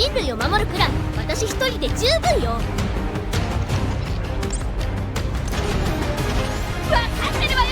人類を守るくらい私一人で十分よ。分かってるわよ。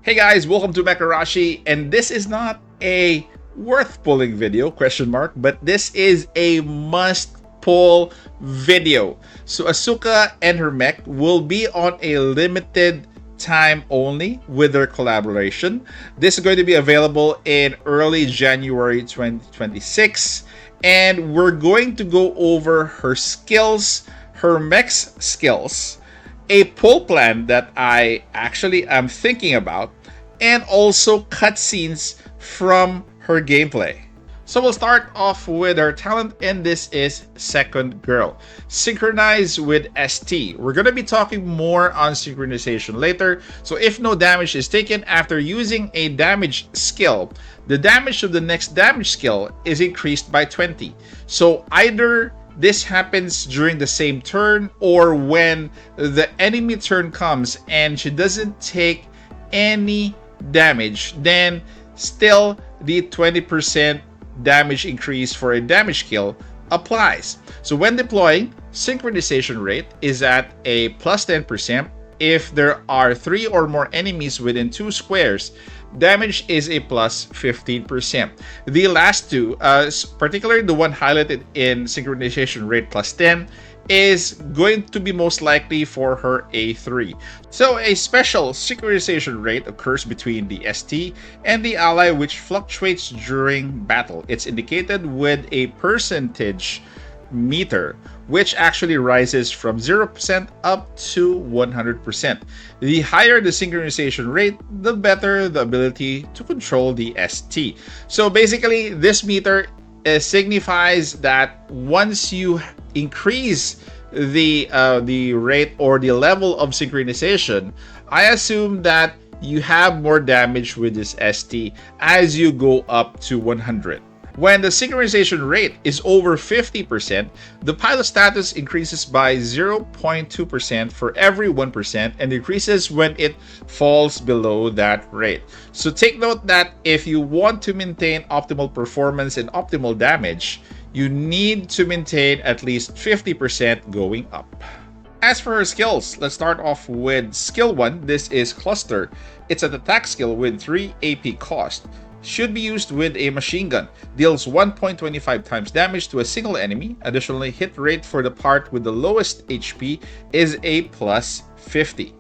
Hey guys, welcome to Mecharashi, and this is not a worth pulling video, but this is a must pull video. So Asuka and her mech will be on a limited time only with their collaboration. This is going to be available in early January 2026, and we're going to go over her skills, her mech's skills, a pull plan that I actually am thinking about, and also cutscenes from her gameplay. So we'll start off with her talent, and this is Second Girl. Synchronize with ST. We're going to be talking more on synchronization later, so if no damage is taken after using a damage skill, the damage of the next damage skill is increased by 20. So either this happens during the same turn, or when the enemy turn comes and she doesn't take any damage, then still the 20% damage increase for a damage kill applies. So when deploying, synchronization rate is at a plus 10%. If there are 3 or more enemies within 2 squares, damage is a plus 15%. The last two, particularly the one highlighted in synchronization rate plus 10, is going to be most likely for her A3. So a special synchronization rate occurs between the ST and the ally, which fluctuates during battle. It's indicated with a percentage meter, which actually rises from 0% up to 100%. The higher the synchronization rate, the better the ability to control the ST. So basically, this meter signifies that once you increase the rate or the level of synchronization, I assume that you have more damage with this ST as you go up to 100. When the synchronization rate is over 50%, the pilot status increases by 0.2% for every 1% and decreases when it falls below that rate. So take note that if you want to maintain optimal performance and optimal damage, you need to maintain at least 50% going up. As for her skills, let's start off with skill 1. This is Cluster. It's an attack skill with 3 AP cost. Should be used with a machine gun. Deals 1.25 times damage to a single enemy. Additionally, hit rate for the part with the lowest HP is a plus 50.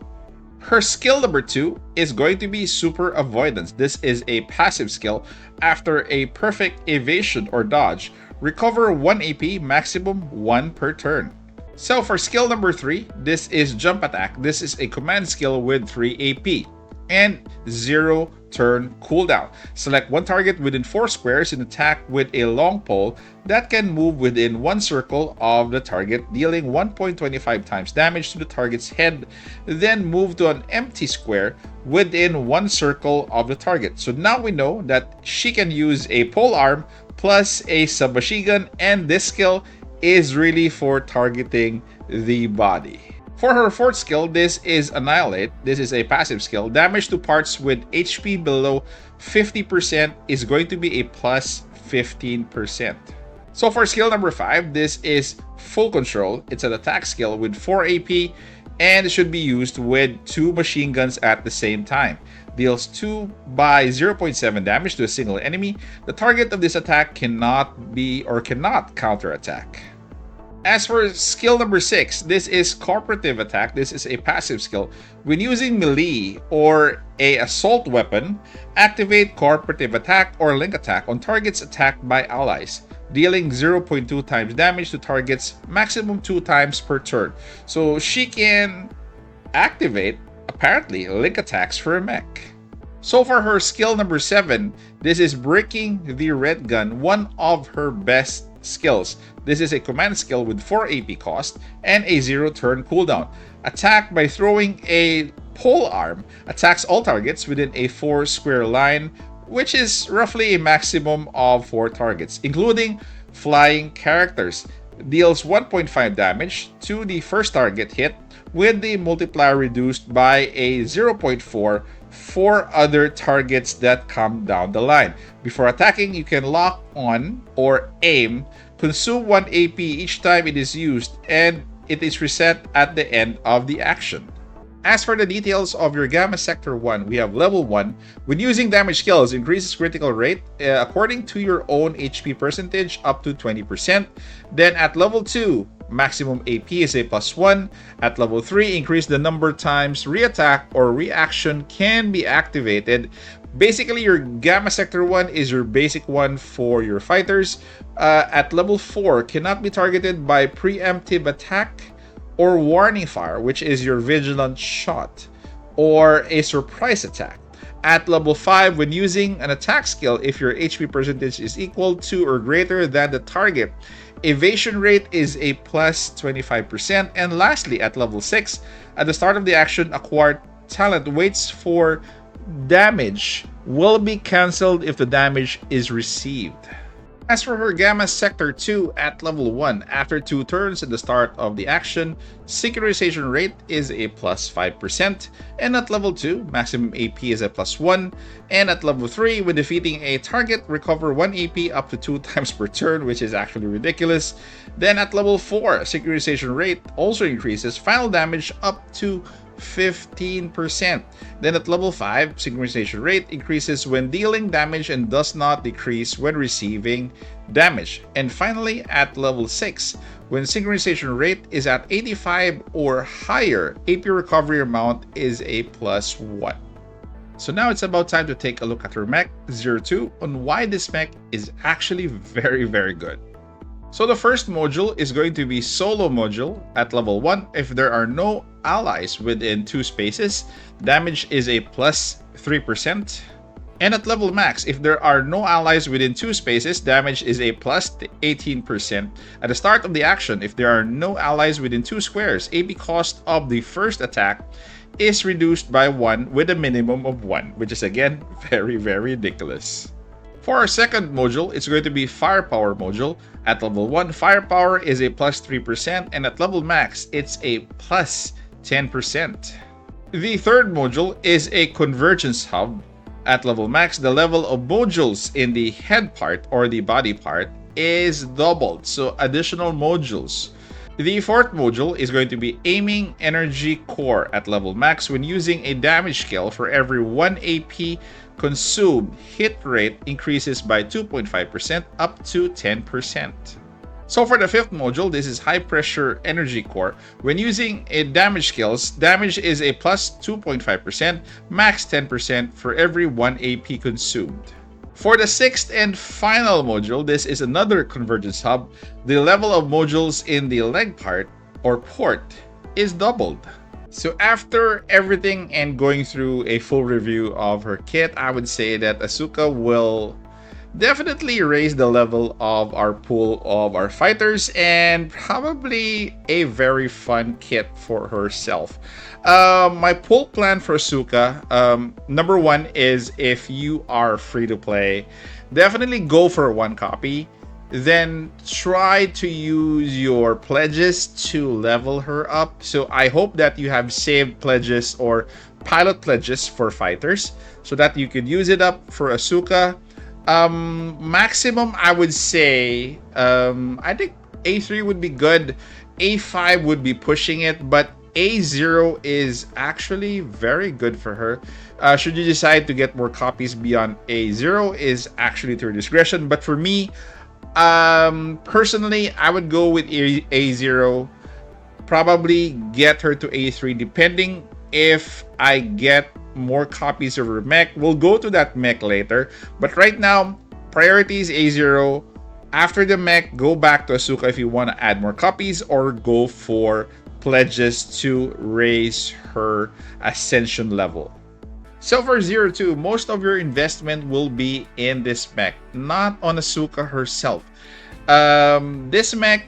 Her skill number 2 is going to be Super Avoidance. This is a passive skill. After a perfect evasion or dodge, recover 1 AP, maximum 1 per turn. So for skill number 3, this is Jump Attack. This is a command skill with 3 AP and 0 turn cooldown. Select one target within 4 squares and attack with a long pole that can move within 1 circle of the target, dealing 1.25 times damage to the target's head. Then move to an empty square within 1 circle of the target. So now we know that she can use a pole arm plus a submachine gun, and this skill is really for targeting the body. For her 4th skill, this is Annihilate. This is a passive skill. Damage to parts with HP below 50% is going to be a plus 15%. So for skill number 5, this is Full Control. It's an attack skill with 4 AP and it should be used with 2 machine guns at the same time. Deals 2 by 0.7 damage to a single enemy. The target of this attack cannot counterattack. As for skill number 6, this is Cooperative Attack. This is a passive skill. When using melee or a assault weapon, activate Cooperative Attack or Link Attack on targets attacked by allies, dealing 0.2 times damage to targets, maximum 2 times per turn. So she can activate, apparently, Link Attacks for a mech. So for her skill number 7, this is Breaking the Red Gun, one of her best skills. This is a command skill with 4 AP cost and a 0 turn cooldown. Attack by throwing a pole arm, attacks all targets within a 4 square line, which is roughly a maximum of 4 targets, including flying characters. Deals 1.5 damage to the first target hit, with the multiplier reduced by a 0.4 for other targets that come down the line. Before attacking, you can lock on or aim, consume 1 AP each time it is used, and it is reset at the end of the action. As for the details of your Gamma Sector 1, we have level 1. When using damage skills, increases critical rate according to your own HP percentage up to 20%. Then at level 2, maximum AP is a +1. At level 3, increase the number times re-attack or reaction can be activated. Basically, your Gamma Sector 1 is your basic one for your fighters. At level 4, cannot be targeted by preemptive attack or warning fire, which is your vigilant shot, or a surprise attack. At level 5, when using an attack skill, if your HP percentage is equal to or greater than the target, evasion rate is a +25%. And lastly, at level 6, at the start of the action, acquired talent waits for damage will be cancelled if the damage is received. As for her Gamma Sector 2 at level 1, after 2 turns at the start of the action, synchronization rate is a +5%, and at level 2, maximum AP is a +1, and at level 3, when defeating a target, recover 1 AP up to 2 times per turn, which is actually ridiculous. Then at level 4, synchronization rate also increases final damage up to 15%. Then at level 5, synchronization rate increases when dealing damage and does not decrease when receiving damage. And finally, at level 6, when synchronization rate is at 85 or higher, AP recovery amount is a +1. So now it's about time to take a look at her mech, D-02, on why this mech is actually very good. So the first module is going to be solo module at level 1. If there are no allies within 2 spaces, damage is a +3%. And at level max, if there are no allies within 2 spaces, damage is a +18%. At the start of the action, if there are no allies within 2 squares, AP cost of the first attack is reduced by 1 with a minimum of 1, which is again very ridiculous. For our second module, it's going to be Firepower module. At level 1, Firepower is a +3%, and at level max, it's a +10%. The third module is a Convergence Hub. At level max, the level of modules in the head part or the body part is doubled, so additional modules. The fourth module is going to be Aiming Energy Core at level max. When using a damage skill, for every 1 AP consumed, hit rate increases by 2.5% up to 10%. So for the fifth module, this is High Pressure Energy Core. When using a damage skills, damage is a +2.5%, max 10% for every 1 AP consumed. For the sixth and final module, this is another Convergence Hub. The level of modules in the leg part or port is doubled. So after everything and going through a full review of her kit, I would say that Asuka will definitely raise the level of our pool of our fighters, and probably a very fun kit for herself. My pull plan for Asuka, number 1 is, if you are free to play, definitely go for 1 copy. Then try to use your pledges to level her up. So I hope that you have saved pledges or pilot pledges for fighters so that you could use it up for Asuka. Maximum, I would say, I think A3 would be good. A5 would be pushing it, but A0 is actually very good for her. Should you decide to get more copies beyond A0 is actually to your discretion. But for me, personally, I would go with A0. Probably get her to A3 depending if I get more copies of her mech. We'll go to that mech later. But right now, priority is A0. After the mech, go back to Asuka if you want to add more copies, or go for pledges to raise her ascension level. So for 02, most of your investment will be in this mech, not on Asuka herself. This mech,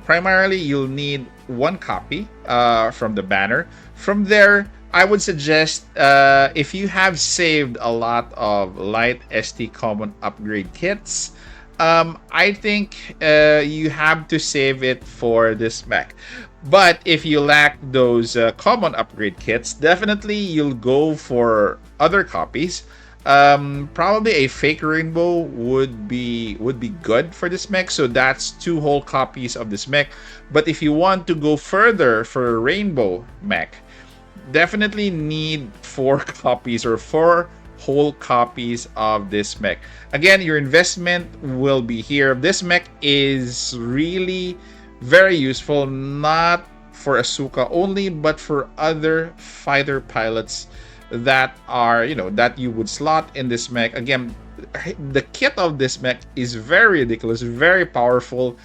primarily you'll need one copy from the banner. From there, I would suggest if you have saved a lot of light ST common upgrade kits, I think you have to save it for this mech. But if you lack those common upgrade kits, definitely you'll go for other copies. Probably a fake rainbow would be good for this mech. So that's 2 whole copies of this mech. But if you want to go further for a rainbow mech, definitely need 4 copies or 4 whole copies of this mech. Again, your investment will be here. This mech is really very useful, not for Asuka only, but for other fighter pilots that are, that you would slot in this mech. Again, the kit of this mech is very ridiculous, very powerful,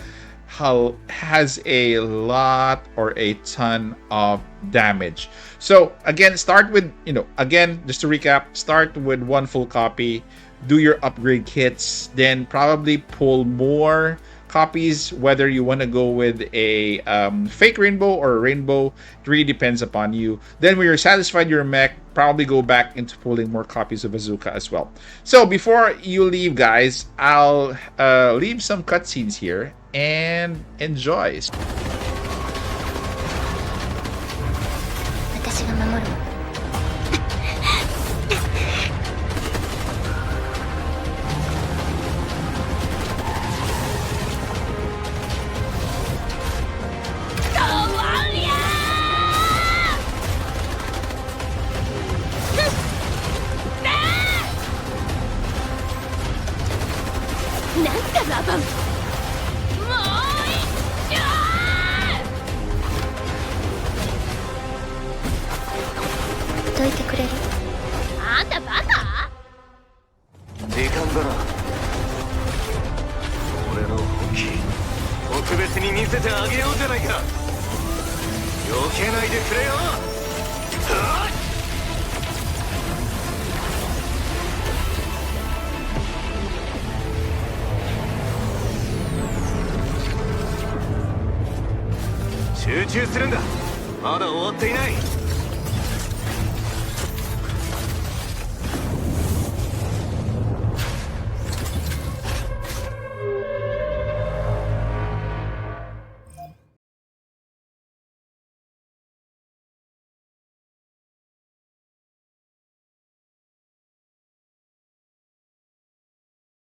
has a lot or a ton of damage. So again, start with, again, just to recap, start with 1 full copy, do your upgrade kits, then probably pull more copies, whether you want to go with a fake rainbow or a rainbow. It really depends upon you. Then when you're satisfied your mech, probably go back into pulling more copies of Asuka as well. So before you leave, guys, I'll leave some cutscenes here and enjoy. 私が守るわ。なんかラバン。もう一丁。どいてくれる？あんたバカ？時間だな。俺の本気、特別に見せてあげようじゃないか。避けないでくれよ。集中するんだ。まだ終わっていない。